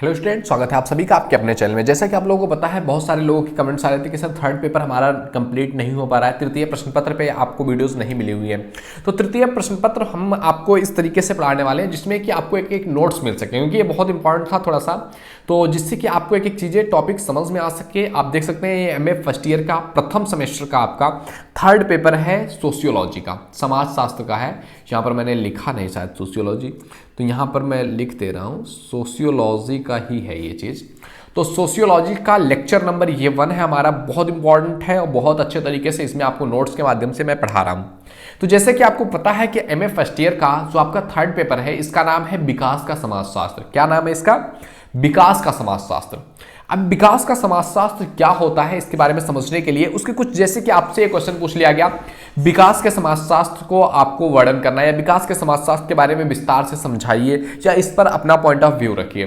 Hello student, स्वागत है आप सभी का आपके अपने चैनल में। जैसा कि आप लोगों को पता है, बहुत सारे लोगों की कमेंट्स आ रहे थे कि सर थर्ड पेपर हमारा कंप्लीट नहीं हो पा रहा है, तृतीय प्रश्न पत्र पे आपको वीडियोस नहीं मिली हुई है। तो तृतीय प्रश्न पत्र हम आपको इस तरीके से पढ़ाने वाले हैं जिसमें कि आपको एक एक नोट्स मिल सके, क्योंकि ये बहुत इंपॉर्टेंट था थोड़ा सा, तो जिससे कि आपको एक एक चीज़ें टॉपिक समझ में आ सके। आप देख सकते हैं ये MA फर्स्ट ईयर का प्रथम सेमेस्टर का आपका थर्ड पेपर है, सोशियोलॉजी का, समाजशास्त्र का है। यहाँ पर मैंने लिखा नहीं शायद सोशियोलॉजी, तो यहाँ पर मैं लिख दे रहा हूँ, सोशियोलॉजी का ही है ये चीज़। तो सोशियोलॉजी का लेक्चर नंबर ये 1 है हमारा, बहुत इंपॉर्टेंट है और बहुत अच्छे तरीके से इसमें आपको नोट्स के माध्यम से मैं पढ़ा रहा हूँ। तो जैसे कि आपको पता है कि MA फर्स्ट ईयर का जो आपका थर्ड पेपर है, इसका नाम है विकास का समाजशास्त्र। क्या नाम है इसका? विकास का समाजशास्त्र। अब विकास का समाजशास्त्र क्या होता है, इसके बारे में समझने के लिए उसके कुछ, जैसे कि आपसे ये क्वेश्चन पूछ लिया गया, विकास के समाजशास्त्र को आपको वर्णन करना है या विकास के समाजशास्त्र के बारे में विस्तार से समझाइए या इस पर अपना पॉइंट ऑफ व्यू रखिए।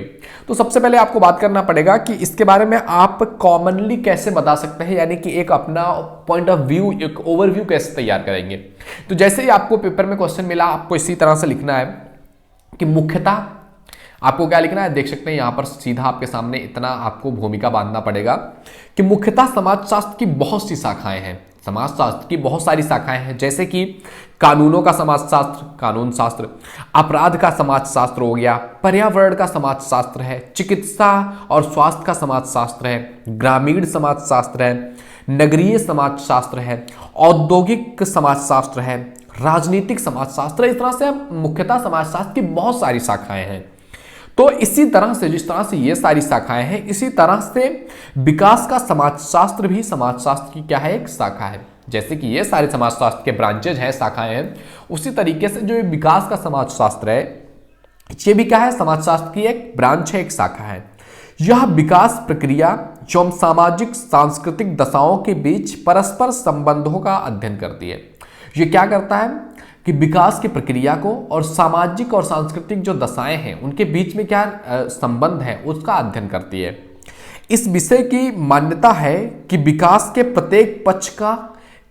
तो सबसे पहले आपको बात करना पड़ेगा कि इसके बारे में आप कॉमनली कैसे बता सकते हैं, यानी कि एक अपना पॉइंट ऑफ व्यू, एक ओवरव्यू कैसे तैयार करेंगे। तो जैसे ही आपको पेपर में क्वेश्चन मिला, आपको इसी तरह से लिखना है कि मुख्यतः आपको क्या लिखना है, देख सकते हैं यहाँ पर सीधा आपके सामने इतना आपको भूमिका बांधना पड़ेगा कि मुख्यतः समाजशास्त्र की बहुत सी शाखाएं हैं। समाजशास्त्र की बहुत सारी शाखाएं हैं, जैसे कि कानूनों का समाजशास्त्र, कानून शास्त्र, अपराध का समाजशास्त्र हो गया, पर्यावरण का समाजशास्त्र है, चिकित्सा और स्वास्थ्य का समाजशास्त्र है, ग्रामीण समाजशास्त्र है, नगरीय समाजशास्त्र है, औद्योगिक समाजशास्त्र है, राजनीतिक समाजशास्त्र। इस तरह से मुख्यतः समाजशास्त्र की बहुत सारी शाखाएं हैं। तो इसी तरह से, जिस तरह से ये सारी शाखाएं हैं, इसी तरह से विकास का समाजशास्त्र भी समाजशास्त्र की क्या है, एक शाखा है। जैसे कि ये सारे समाजशास्त्र के ब्रांचेज हैं, शाखाएं हैं, उसी तरीके से जो विकास का समाजशास्त्र है, ये भी क्या है, समाजशास्त्र की एक ब्रांच है, एक शाखा है। यह विकास प्रक्रिया जो सामाजिक सांस्कृतिक दशाओं के बीच परस्पर संबंधों का अध्ययन करती है। ये क्या करता है कि विकास की प्रक्रिया को और सामाजिक और सांस्कृतिक जो दशाएं हैं उनके बीच में क्या संबंध है, उसका अध्ययन करती है। इस विषय की मान्यता है कि विकास के प्रत्येक पक्ष का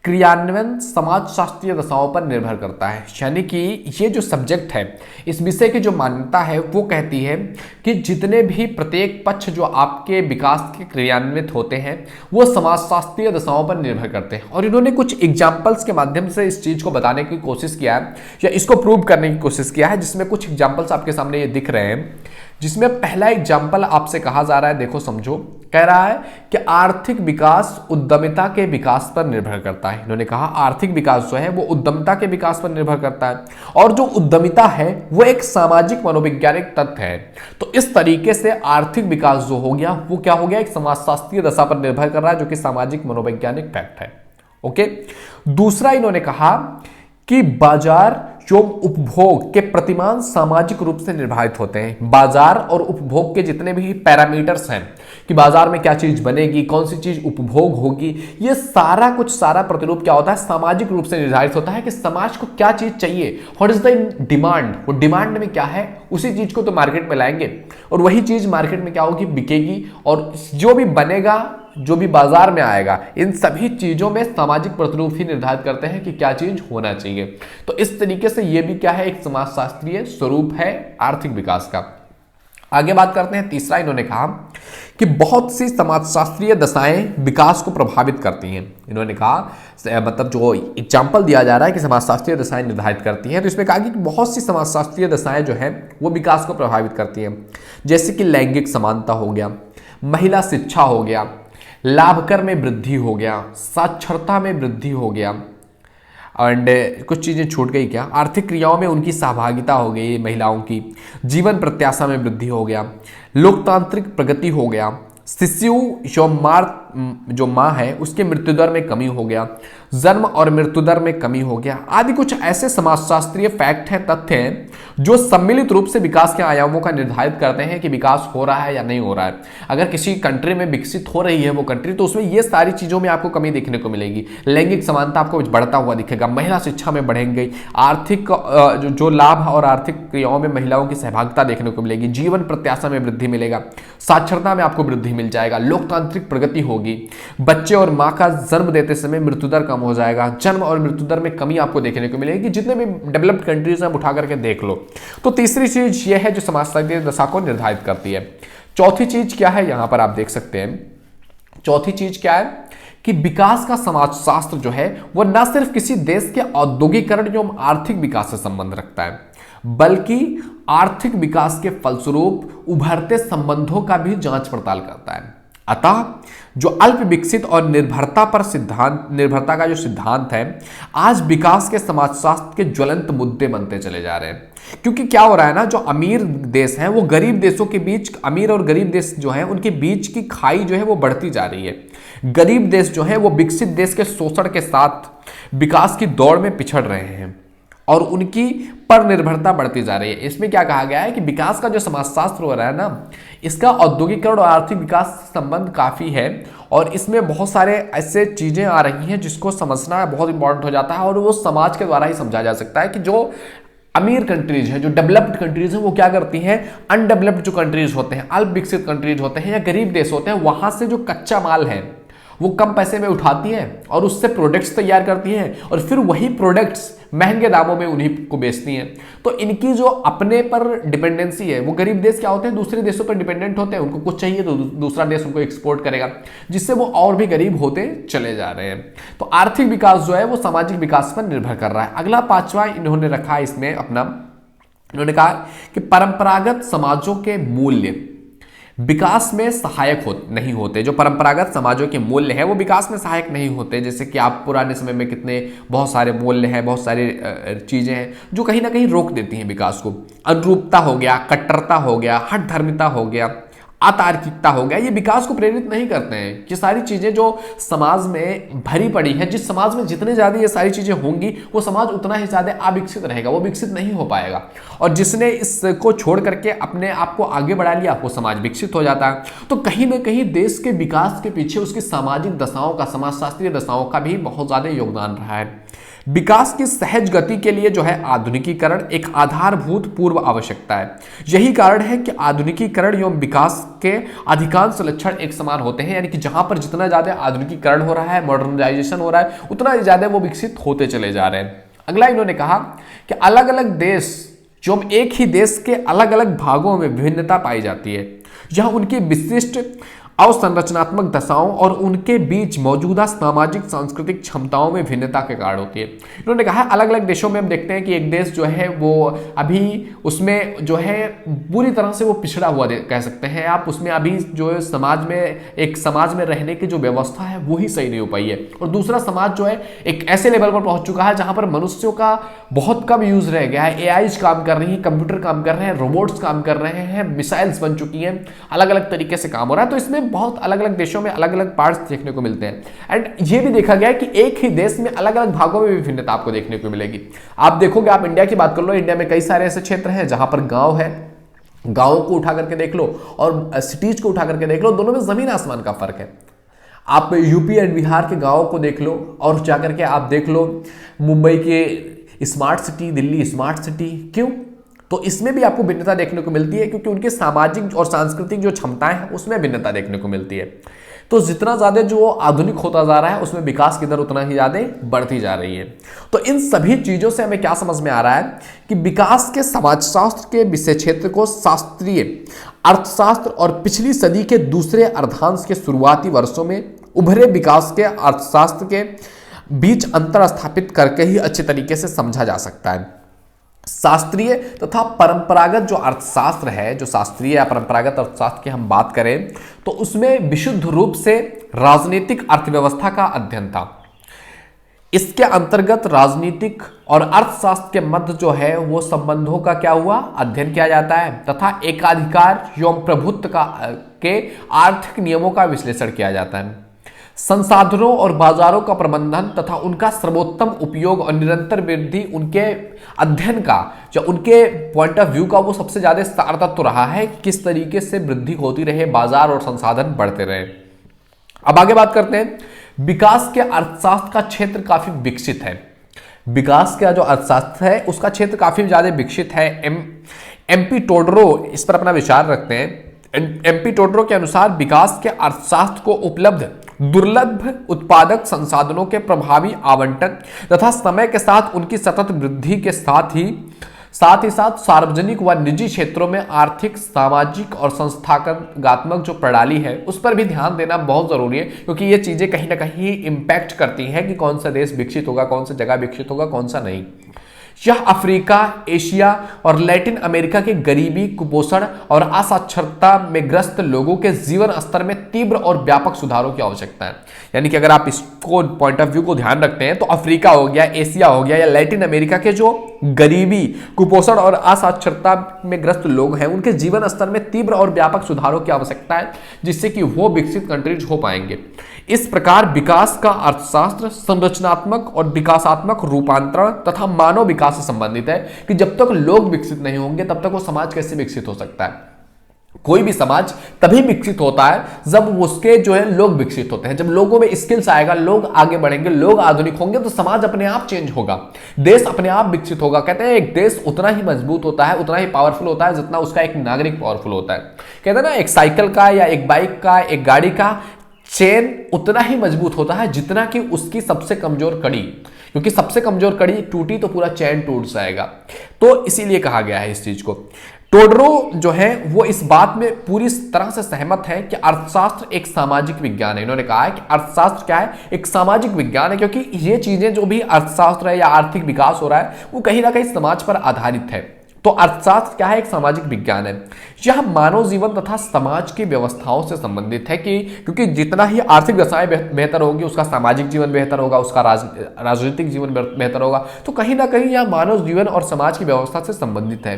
क्रियान्वयन समाजशास्त्रीय दशाओं पर निर्भर करता है। यानी कि ये जो सब्जेक्ट है, इस विषय की जो मान्यता है वो कहती है कि जितने भी प्रत्येक पक्ष जो आपके विकास के क्रियान्वित होते हैं वो समाजशास्त्रीय दशाओं पर निर्भर करते हैं। और इन्होंने कुछ एग्जाम्पल्स के माध्यम से इस चीज़ को बताने की कोशिश किया है या इसको प्रूव करने की कोशिश किया है, जिसमें कुछ एग्जाम्पल्स आपके सामने ये दिख रहे हैं। जिसमें पहला एग्जाम्पल आपसे कहा जा रहा है, देखो समझो, कह रहा है कि आर्थिक विकास उद्यमिता के विकास पर निर्भर करता है। इन्होंने कहा आर्थिक विकास जो है वो उद्यमिता के विकास पर निर्भर करता है, और जो उद्यमिता है वो एक सामाजिक मनोवैज्ञानिक तथ्य है। तो इस तरीके से आर्थिक विकास जो हो गया वो क्या हो गया, एक समाजशास्त्रीय दशा पर निर्भर कर रहा है, जो कि सामाजिक मनोवैज्ञानिक फैक्ट है। ओके, दूसरा इन्होंने कहा कि बाजार जो उपभोग के प्रतिमान सामाजिक रूप से निर्धारित होते हैं। बाजार और उपभोग के जितने भी पैरामीटर्स हैं कि बाजार में क्या चीज बनेगी, कौन सी चीज उपभोग होगी, ये सारा कुछ, सारा प्रतिरूप क्या होता है, सामाजिक रूप से निर्धारित होता है कि समाज को क्या चीज चाहिए, व्हाट इज द डिमांड। वो डिमांड में क्या है, उसी चीज को तो मार्केट में लाएंगे और वही चीज मार्केट में क्या होगी, बिकेगी। और जो भी बनेगा, जो भी बाजार में आएगा, इन सभी चीजों में सामाजिक प्रतिरूप ही निर्धारित करते हैं कि क्या चीज होना चाहिए। तो इस तरीके से ये भी क्या है, एक समाजशास्त्रीय स्वरूप है आर्थिक विकास का। आगे बात करते हैं, तीसरा इन्होंने कहा कि बहुत सी समाजशास्त्रीय दशाएं विकास को प्रभावित करती हैं। इन्होंने कहा, मतलब जो एग्जाम्पल दिया जा रहा है कि समाजशास्त्रीय दशाएं निर्धारित करती हैं, तो इसमें कहा कि बहुत सी समाजशास्त्रीय दशाएं जो हैं वो विकास को प्रभावित करती हैं। जैसे कि लैंगिक समानता हो गया, महिला शिक्षा हो गया, लाभ कर में वृद्धि हो गया, साक्षरता में वृद्धि हो गया, एंड कुछ चीज़ें छूट गई क्या, आर्थिक क्रियाओं में उनकी सहभागिता हो गई महिलाओं की, जीवन प्रत्याशा में वृद्धि हो गया, लोकतांत्रिक प्रगति हो गया, शिशु जो माँ है उसके मृत्यु दर में कमी हो गया, जन्म और मृत्यु दर में कमी हो गया, आदि कुछ ऐसे समाजशास्त्रीय फैक्ट हैं, तथ्य हैं जो सम्मिलित रूप से विकास के आयामों का निर्धारित करते हैं कि विकास हो रहा है या नहीं हो रहा है। अगर किसी कंट्री में विकसित हो रही है वो कंट्री, तो उसमें ये सारी चीजों में आपको कमी देखने को मिलेगी। लैंगिक समानता आपको बढ़ता हुआ दिखेगा, महिला शिक्षा में बढ़ेंगे, आर्थिक जो लाभ और आर्थिक क्रियाओं में महिलाओं की सहभागिता देखने को मिलेगी, जीवन प्रत्याशा में वृद्धि मिलेगा, साक्षरता में आपको वृद्धि मिल जाएगा, लोकतांत्रिक प्रगति होगी, बच्चे और मां का जन्म देते समय मृत्यु दर कम हो जाएगा, जन्म और मृत्यु दर में कमी आपको देखने को मिलेगी। जितने भी डेवलप्ड कंट्रीज हैं उठा करके देख लो। तो तीसरी चीज यह है जो समाजशास्त्रीय दशा को निर्धारित करती है। चौथी चीज क्या है, यहां पर आप देख सकते हैं, चौथी चीज क्या है कि विकास का समाजशास्त्र जो है वो न सिर्फ किसी देश के औद्योगिकरण एवं आर्थिक विकास से संबंध रखता है, बल्कि आर्थिक विकास के फलस्वरूप उभरते संबंधों का भी जांच पड़ताल करता है। अतः जो अल्प विकसित और निर्भरता का जो सिद्धांत है, आज विकास के समाजशास्त्र के ज्वलंत मुद्दे बनते चले जा रहे हैं। क्योंकि क्या हो रहा है ना, जो अमीर देश हैं वो गरीब देशों के बीच, अमीर और गरीब देश जो हैं उनके बीच की खाई जो है वो बढ़ती जा रही है। गरीब देश जो है वो विकसित देश के शोषण के साथ विकास की दौड़ में पिछड़ रहे हैं और उनकी पर निर्भरता बढ़ती जा रही है। इसमें क्या कहा गया है कि विकास का जो समाजशास्त्र हो रहा है ना, इसका औद्योगिकरण और आर्थिक विकास से संबंध काफी है और इसमें बहुत सारे ऐसे चीजें आ रही हैं जिसको समझना बहुत इंपॉर्टेंट हो जाता है और वो समाज के द्वारा ही समझा जा सकता है कि जो अमीर कंट्रीज हैं, जो डेवलप्ड कंट्रीज हैं, वो क्या करती हैं, अनडेवलप्ड जो कंट्रीज होते हैं, अल्प विकसित कंट्रीज होते हैं या गरीब देश होते हैं, वहां से जो कच्चा माल है वो कम पैसे में उठाती हैं और उससे प्रोडक्ट्स तैयार करती हैं और फिर वही प्रोडक्ट्स महंगे दामों में उन्हीं को बेचती हैं। तो इनकी जो अपने पर डिपेंडेंसी है, वो गरीब देश क्या होते हैं, दूसरे देशों पर डिपेंडेंट होते हैं। उनको कुछ चाहिए तो दूसरा देश उनको एक्सपोर्ट करेगा, जिससे वो और भी गरीब होते चले जा रहे हैं। तो आर्थिक विकास जो है वो सामाजिक विकास पर निर्भर कर रहा है। अगला पांचवा इन्होंने रखा इसमें अपना, इन्होंने कहा कि परंपरागत समाजों के मूल्य विकास में सहायक नहीं होते। जो परंपरागत समाजों के मूल्य हैं वो विकास में सहायक नहीं होते। जैसे कि आप पुराने समय में कितने बहुत सारे मूल्य हैं, बहुत सारी चीजें हैं जो कहीं ना कहीं रोक देती हैं विकास को। अनुरूपता हो गया, कट्टरता हो गया, हठधर्मिता हो गया, अतार्किकता हो गया, ये विकास को प्रेरित नहीं करते हैं। ये सारी चीजें जो समाज में भरी पड़ी है, जिस समाज में जितने ज्यादा ये सारी चीजें होंगी वो समाज उतना ही ज्यादा अविकसित रहेगा, वो विकसित नहीं हो पाएगा। और जिसने इसको छोड़ करके अपने आप को आगे बढ़ा लिया वो समाज विकसित हो जाता है। तो कहीं ना कहीं देश के विकास के पीछे उसकी सामाजिक दशाओं का, समाजशास्त्रीय दशाओं का भी बहुत ज्यादा योगदान रहा है। विकास की सहज गति के लिए जो है आधुनिकीकरण एक आधारभूत पूर्व आवश्यकता है। यही कारण है कि आधुनिकीकरण एवं विकास के अधिकांश लक्षण एक समान होते हैं, यानी कि जहां पर जितना ज्यादा आधुनिकीकरण हो रहा है, मॉडर्नाइजेशन हो रहा है, उतना ज्यादा वो विकसित होते चले जा रहे हैं। अगला इन्होंने कहा कि अलग अलग देश जो एक ही देश के अलग अलग भागों में विभिन्नता पाई जाती है, जहां उनकी विशिष्ट अवसंरचनात्मक दशाओं और उनके बीच मौजूदा सामाजिक सांस्कृतिक क्षमताओं में भिन्नता के कारण होती है। इन्होंने कहा अलग अलग देशों में हम देखते हैं कि एक देश जो है वो अभी उसमें जो है पूरी तरह से वो पिछड़ा हुआ कह सकते हैं आप। उसमें अभी जो समाज में एक समाज में रहने की जो व्यवस्था है वो ही सही नहीं हो पाई है। और दूसरा समाज जो है एक ऐसे लेवल पर पहुंच चुका है जहां पर मनुष्यों का बहुत कम यूज रह गया है। एआईज काम कर रही है, कंप्यूटर काम कर रहे हैं, रोबोट्स काम कर रहे हैं, मिसाइल्स बन चुकी हैं, अलग अलग तरीके से काम हो रहा है। तो इसमें बहुत अलग अलग देशों में अलग अलग पार्ट्स देखने को मिलते हैं। एंड ये भी देखा गया है कि एक ही देश में अलग अलग भागों में विभिन्नता आपको देखने को मिलेगी। आप देखोगे, आप इंडिया की बात कर लो, इंडिया में कई सारे ऐसे क्षेत्र हैं जहां पर गांव है, गांव को उठा करके देख लो और सिटीज को उठा करके देख लो, दोनों में जमीन आसमान का फर्क है। आप यूपी एंड बिहार के गांवों को देख लो और जाकर के आप देख लो मुंबई के smart city, Delhi smart city. क्यों? तो इसमें भी आपको भिन्नता देखने को मिलती है क्योंकि उनके सामाजिक और सांस्कृतिक जो क्षमताएं हैं उसमें भिन्नता देखने को मिलती है। तो जितना ज्यादा जो आधुनिक होता जा रहा है उसमें विकास की दर उतना ही ज्यादा बढ़ती जा रही है। तो इन सभी चीजों से हमें क्या समझ में आ रहा है कि विकास के समाजशास्त्र के विषय क्षेत्र को शास्त्रीय अर्थशास्त्र और पिछली सदी के दूसरे अर्धांश के शुरुआती वर्षों में उभरे विकास के अर्थशास्त्र के बीच अंतर स्थापित करके ही अच्छे तरीके से समझा जा सकता है। शास्त्रीय तथा परंपरागत जो अर्थशास्त्र है, जो शास्त्रीय या परंपरागत अर्थशास्त्र की हम बात करें तो उसमें विशुद्ध रूप से राजनीतिक अर्थव्यवस्था का अध्ययन था। इसके अंतर्गत राजनीतिक और अर्थशास्त्र के मध्य जो है वो संबंधों का क्या हुआ, अध्ययन किया जाता है तथा एकाधिकार एवं प्रभुत्व के आर्थिक नियमों का विश्लेषण किया जाता है। संसाधनों और बाजारों का प्रबंधन तथा उनका सर्वोत्तम उपयोग और निरंतर वृद्धि उनके अध्ययन का, जो उनके पॉइंट ऑफ व्यू का वो सबसे ज्यादा सार तत्व रहा है। किस तरीके से वृद्धि होती रहे, बाजार और संसाधन बढ़ते रहे। अब आगे बात करते हैं। विकास के अर्थशास्त्र का क्षेत्र काफी विकसित है। विकास का जो अर्थशास्त्र है उसका क्षेत्र काफी ज्यादा विकसित है। एमपी टोडरो इस पर अपना विचार रखते हैं। एमपी टोडरो के अनुसार विकास के अर्थशास्त्र को उपलब्ध दुर्लभ उत्पादक संसाधनों के प्रभावी आवंटन तथा समय के साथ उनकी सतत वृद्धि के साथ ही साथ ही साथ सार्वजनिक व निजी क्षेत्रों में आर्थिक, सामाजिक और संस्थागतात्मक जो प्रणाली है उस पर भी ध्यान देना बहुत जरूरी है, क्योंकि ये चीजें कहीं ना कहीं इंपैक्ट करती हैं कि कौन सा देश विकसित होगा, कौन सा जगह विकसित होगा, कौन सा नहीं। यह अफ्रीका, एशिया और लैटिन अमेरिका के गरीबी, कुपोषण और असाक्षरता में ग्रस्त लोगों के जीवन स्तर में तीव्र और व्यापक सुधारों की आवश्यकता है। यानी कि अगर आप इसको पॉइंट ऑफ व्यू को ध्यान रखते हैं तो अफ्रीका हो गया, एशिया हो गया या लैटिन अमेरिका के जो गरीबी, कुपोषण और असाक्षरता में ग्रस्त लोग हैं उनके जीवन स्तर में तीव्र और व्यापक सुधारों की आवश्यकता है, जिससे कि वो विकसित कंट्रीज हो पाएंगे। इस प्रकार विकास का अर्थशास्त्र संरचनात्मक और विकासात्मक रूपांतरण तथा मानव विकास से संबंधित है कि जब तक लोग विकसित नहीं होंगे तब तक वो समाज कैसे विकसित हो सकता है। कोई भी समाज तभी विकसित होता है जब उसके जो है लोग विकसित होते हैं। जब लोगों में स्किल्स आएगा, लोग आगे बढ़ेंगे, लोग आधुनिक होंगे तो समाज अपने आप चेंज होगा, देश अपने आप विकसित होगा। कहते हैं एक देश उतना ही मजबूत होता है, उतना ही पावरफुल होता है जितना उसका एक नागरिक पावरफुल होता है। कहते हैं ना, एक साइकिल का या एक बाइक का, एक गाड़ी का चेन उतना ही मजबूत होता है जितना कि उसकी सबसे कमजोर कड़ी, क्योंकि सबसे कमजोर कड़ी टूटी तो पूरा चैन टूट जाएगा। तो इसीलिए कहा गया है इस चीज को। टोडरो जो है वो इस बात में पूरी तरह से सहमत है कि अर्थशास्त्र एक सामाजिक विज्ञान है। इन्होंने कहा है कि अर्थशास्त्र क्या है, एक सामाजिक विज्ञान है, क्योंकि ये चीजें जो भी अर्थशास्त्र है या आर्थिक विकास हो रहा है वो कहीं ना कहीं समाज पर आधारित है। तो अर्थशास्त्र क्या है, एक सामाजिक विज्ञान है। यह मानव जीवन तथा समाज की व्यवस्थाओं से संबंधित है कि क्योंकि जितना ही आर्थिक दशाएं बेहतर होगी उसका सामाजिक जीवन बेहतर होगा, उसका राजनीतिक जीवन बेहतर होगा। तो कहीं ना कहीं यह मानव जीवन और समाज की व्यवस्था से संबंधित है,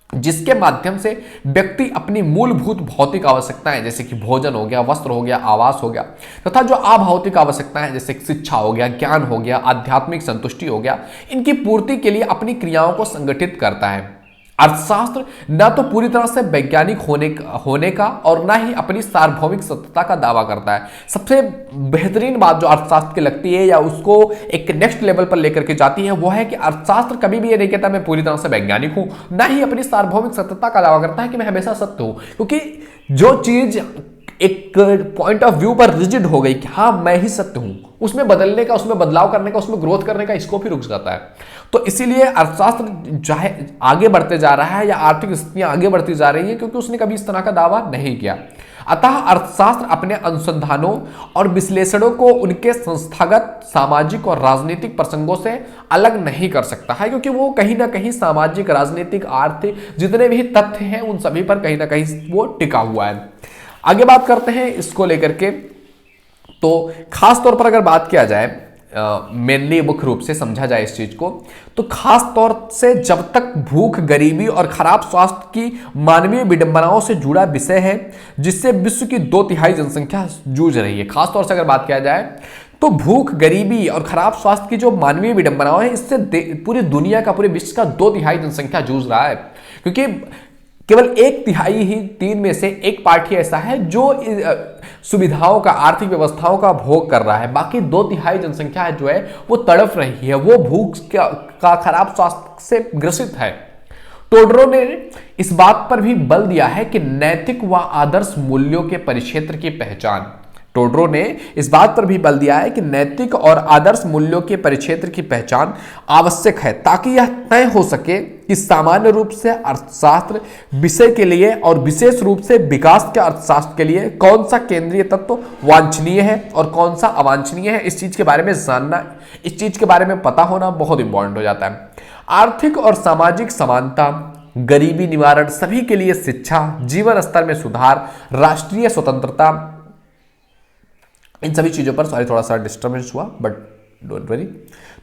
जिसके माध्यम से व्यक्ति अपनी मूलभूत भौतिक आवश्यकताएं जैसे कि भोजन हो गया, वस्त्र हो गया, आवास हो गया तथा जो अभौतिक आवश्यकताएं जैसे शिक्षा हो गया, ज्ञान हो गया, आध्यात्मिक संतुष्टि हो गया, इनकी पूर्ति के लिए अपनी क्रियाओं को संगठित करता है। अर्थशास्त्र न तो पूरी तरह से वैज्ञानिक होने का और न ही अपनी सार्वभौमिक सत्यता का दावा करता है। सबसे बेहतरीन बात जो अर्थशास्त्र की लगती है या उसको एक नेक्स्ट लेवल पर लेकर के जाती है वो है कि अर्थशास्त्र कभी भी ये नहीं कहता मैं पूरी तरह से वैज्ञानिक हूं, न ही अपनी सार्वभौमिक सत्यता का दावा करता है कि मैं हमेशा सत्य हूं। क्योंकि जो चीज एक पॉइंट ऑफ व्यू पर रिजिड हो गई कि हाँ मैं ही सत्य हूं, उसमें बदलने का, उसमें बदलाव करने का, उसमें ग्रोथ करने का स्कोप ही रुक जाता है। तो इसीलिए अर्थशास्त्र चाहे आगे बढ़ते जा रहा है या आर्थिक स्थितियां आगे बढ़ती जा रही है क्योंकि उसने कभी इस तरह का दावा नहीं किया। अतः अर्थशास्त्र अपने अनुसंधानों और विश्लेषणों को उनके संस्थागत, सामाजिक और राजनीतिक प्रसंगों से अलग नहीं कर सकता है, क्योंकि वो कहीं ना कहीं सामाजिक, राजनीतिक, आर्थिक जितने भी तथ्य हैं उन सभी पर कहीं ना कहीं वो टिका हुआ है। आगे बात करते हैं इसको लेकर के। तो खास तौर पर अगर बात किया जाए, मेनली मुख्य रूप से समझा जाए इस चीज को, तो खास तौर से जब तक भूख, गरीबी और खराब स्वास्थ्य की मानवीय विडंबनाओं से जुड़ा विषय है जिससे विश्व की 2/3 जनसंख्या जूझ रही है। खास तौर से अगर बात किया जाए तो भूख, गरीबी और खराब स्वास्थ्य की जो मानवीय विडंबनाएं हैं इससे पूरी दुनिया का, पूरे विश्व का 2/3 जनसंख्या जूझ रहा है। क्योंकि केवल 1/3 ही 3 में से 1 पार्टी ऐसा है जो सुविधाओं का, आर्थिक व्यवस्थाओं का भोग कर रहा है। बाकी 2/3 जनसंख्या जो है वो तड़प रही है, वो भूख का, खराब स्वास्थ्य से ग्रसित है। टोडरो ने इस बात पर भी बल दिया है कि नैतिक व आदर्श मूल्यों के परिक्षेत्र की पहचान, टोडरो ने इस बात पर भी बल दिया है कि नैतिक और आदर्श मूल्यों के परिक्षेत्र की पहचान आवश्यक है ताकि यह तय हो सके कि सामान्य रूप से अर्थशास्त्र विषय के लिए और विशेष रूप से विकास के अर्थशास्त्र के लिए कौन सा केंद्रीय तत्व वांछनीय है और कौन सा अवांछनीय है। इस चीज के बारे में जानना, इस चीज के बारे में पता होना बहुत इंपॉर्टेंट हो जाता है। आर्थिक और सामाजिक समानता, गरीबी निवारण, सभी के लिए शिक्षा, जीवन स्तर में सुधार, राष्ट्रीय स्वतंत्रता, इन सभी चीजों पर थोड़ा सा डिस्टर्बेंस हुआ बट डोंट वरी।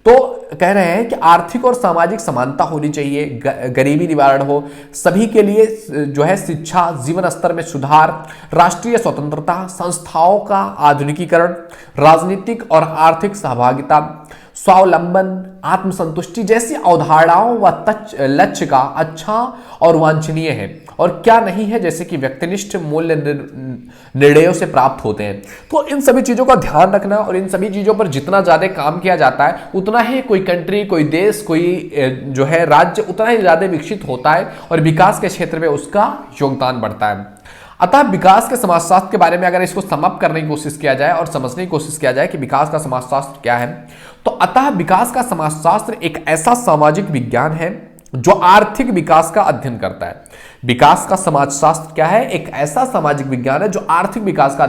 तो कह रहे हैं कि आर्थिक और सामाजिक समानता होनी चाहिए, गरीबी निवारण हो, सभी के लिए जो है शिक्षा, जीवन स्तर में सुधार, राष्ट्रीय स्वतंत्रता, संस्थाओं का आधुनिकीकरण, राजनीतिक और आर्थिक सहभागिता, स्वावलंबन, आत्मसंतुष्टि जैसी अवधारणाओं व लक्ष्य का अच्छा और वांछनीय है और क्या नहीं है, जैसे कि व्यक्तिनिष्ठ मूल्य निर्णयों से प्राप्त होते हैं। तो इन सभी चीजों का ध्यान रखना और इन सभी चीजों पर जितना ज्यादा काम किया जाता है उतना ही कोई कंट्री, कोई देश, कोई जो है राज्य उतना ही ज्यादा विकसित होता है और विकास के क्षेत्र में उसका योगदान बढ़ता है। अतः विकास के समाजशास्त्र के बारे में अगर इसको समाप्त करने की कोशिश किया जाए और समझने की कोशिश किया जाए कि विकास का समाजशास्त्र क्या है, तो अतः विकास का समाजशास्त्र एक ऐसा सामाजिक विज्ञान है जो आर्थिक विकास का अध्ययन करता है। विकास का समाजशास्त्र क्या है? एक ऐसा सामाजिक विज्ञान है जो आर्थिक विकास का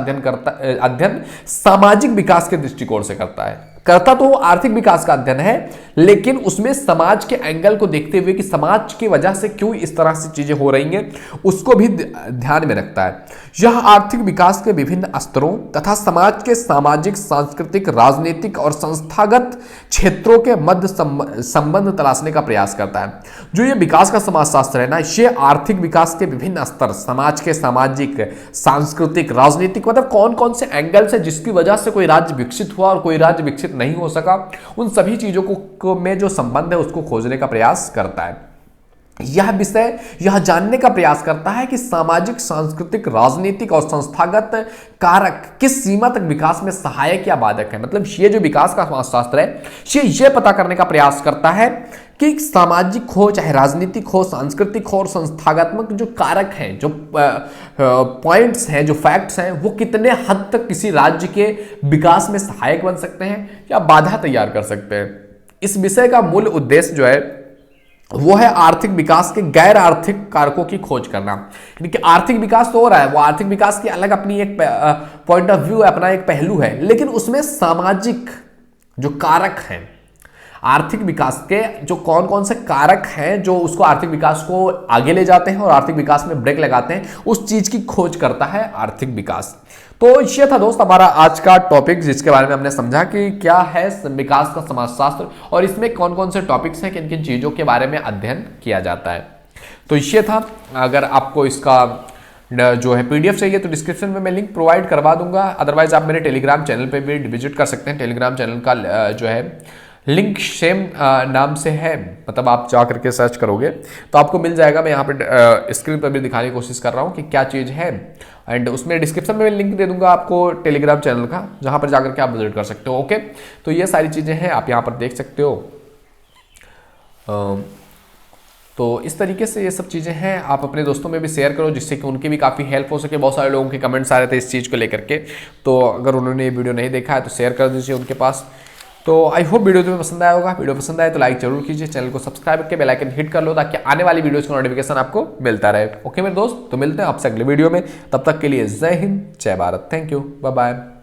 अध्ययन सामाजिक विकास के दृष्टिकोण से करता है। करता तो वो आर्थिक विकास का अध्ययन है, लेकिन उसमें समाज के एंगल को देखते हुए कि समाज की वजह से क्यों इस तरह से चीजें हो रही हैं, उसको भी ध्यान में रखता है। यह आर्थिक विकास के विभिन्न स्तरों तथा समाज के सामाजिक, सांस्कृतिक, राजनीतिक और संस्थागत क्षेत्रों के मध्य संबंध तलाशने का प्रयास करता है। जो ये विकास का समाजशास्त्र है ना, ये आर्थिक विकास के विभिन्न स्तर, समाज के सामाजिक, सांस्कृतिक, राजनीतिक, मतलब कौन कौन से एंगल से जिसकी वजह से कोई राज्य विकसित हुआ और कोई राज्य विकसित नहीं हो सका, उन सभी चीजों को में जो संबंध है उसको खोजने का प्रयास करता है। यह विषय यह जानने का प्रयास करता है कि सामाजिक, सांस्कृतिक, राजनीतिक और संस्थागत कारक किस सीमा तक विकास में सहायक या बाधक है। मतलब ये जो विकास का समाजशास्त्र है ये पता करने का प्रयास करता है कि सामाजिक हो, चाहे राजनीतिक हो, सांस्कृतिक हो और संस्थागतात्मक जो कारक हैं, जो पॉइंट्स हैं, जो फैक्ट्स हैं, वो कितने हद तक किसी राज्य के विकास में सहायक बन सकते हैं या बाधा तैयार कर सकते हैं। इस विषय का मूल उद्देश्य जो है वो है आर्थिक विकास के गैर आर्थिक कारकों की खोज करना। यानी कि आर्थिक विकास तो हो रहा है, वो आर्थिक विकास की अलग अपनी एक पॉइंट ऑफ व्यू है, अपना एक पहलू है, लेकिन उसमें सामाजिक जो कारक हैं, आर्थिक विकास के जो कौन कौन से कारक हैं जो उसको आर्थिक विकास को आगे ले जाते हैं और आर्थिक विकास में ब्रेक लगाते हैं, उस चीज की खोज करता है आर्थिक विकास। तो ये था दोस्त हमारा आज का टॉपिक, जिसके बारे में हमने समझा कि क्या है विकास का समाजशास्त्र और इसमें कौन कौन से टॉपिक्स हैं, किन किन चीजों के बारे में अध्ययन किया जाता है। तो ये था। अगर आपको इसका जो है पीडीएफ चाहिए तो डिस्क्रिप्शन में मैं लिंक प्रोवाइड करवा दूंगा, अदरवाइज आप मेरे टेलीग्राम चैनल पे भी विजिट कर सकते हैं। टेलीग्राम चैनल का जो है लिंक सेम नाम से है, मतलब आप जा करके सर्च करोगे तो आपको मिल जाएगा। मैं यहाँ पे स्क्रीन पर भी दिखाने की कोशिश कर रहा हूँ कि क्या चीज़ है, एंड उसमें डिस्क्रिप्शन में लिंक दे दूंगा आपको टेलीग्राम चैनल का, जहाँ पर जाकर के आप विजिट कर सकते हो। ओके, तो ये सारी चीज़ें हैं, आप यहाँ पर देख सकते हो। तो इस तरीके से ये सब चीज़ें हैं, आप अपने दोस्तों में भी शेयर करो जिससे कि उनकी भी काफ़ी हेल्प हो सके। बहुत सारे लोगों के कमेंट्स आ रहे थे इस चीज़ को लेकर के, तो अगर उन्होंने ये वीडियो नहीं देखा है तो शेयर कर दीजिए उनके पास। तो आई होप वीडियो तुम्हें पसंद आया होगा। वीडियो पसंद आए तो लाइक जरूर कीजिए, चैनल को सब्सक्राइब करके बेल आइकन हिट कर लो ताकि आने वाली वीडियोस का नोटिफिकेशन आपको मिलता रहे। ओके मेरे दोस्त, तो मिलते हैं आपसे अगले वीडियो में, तब तक के लिए जय हिंद, जय Bharat, thank you, bye bye.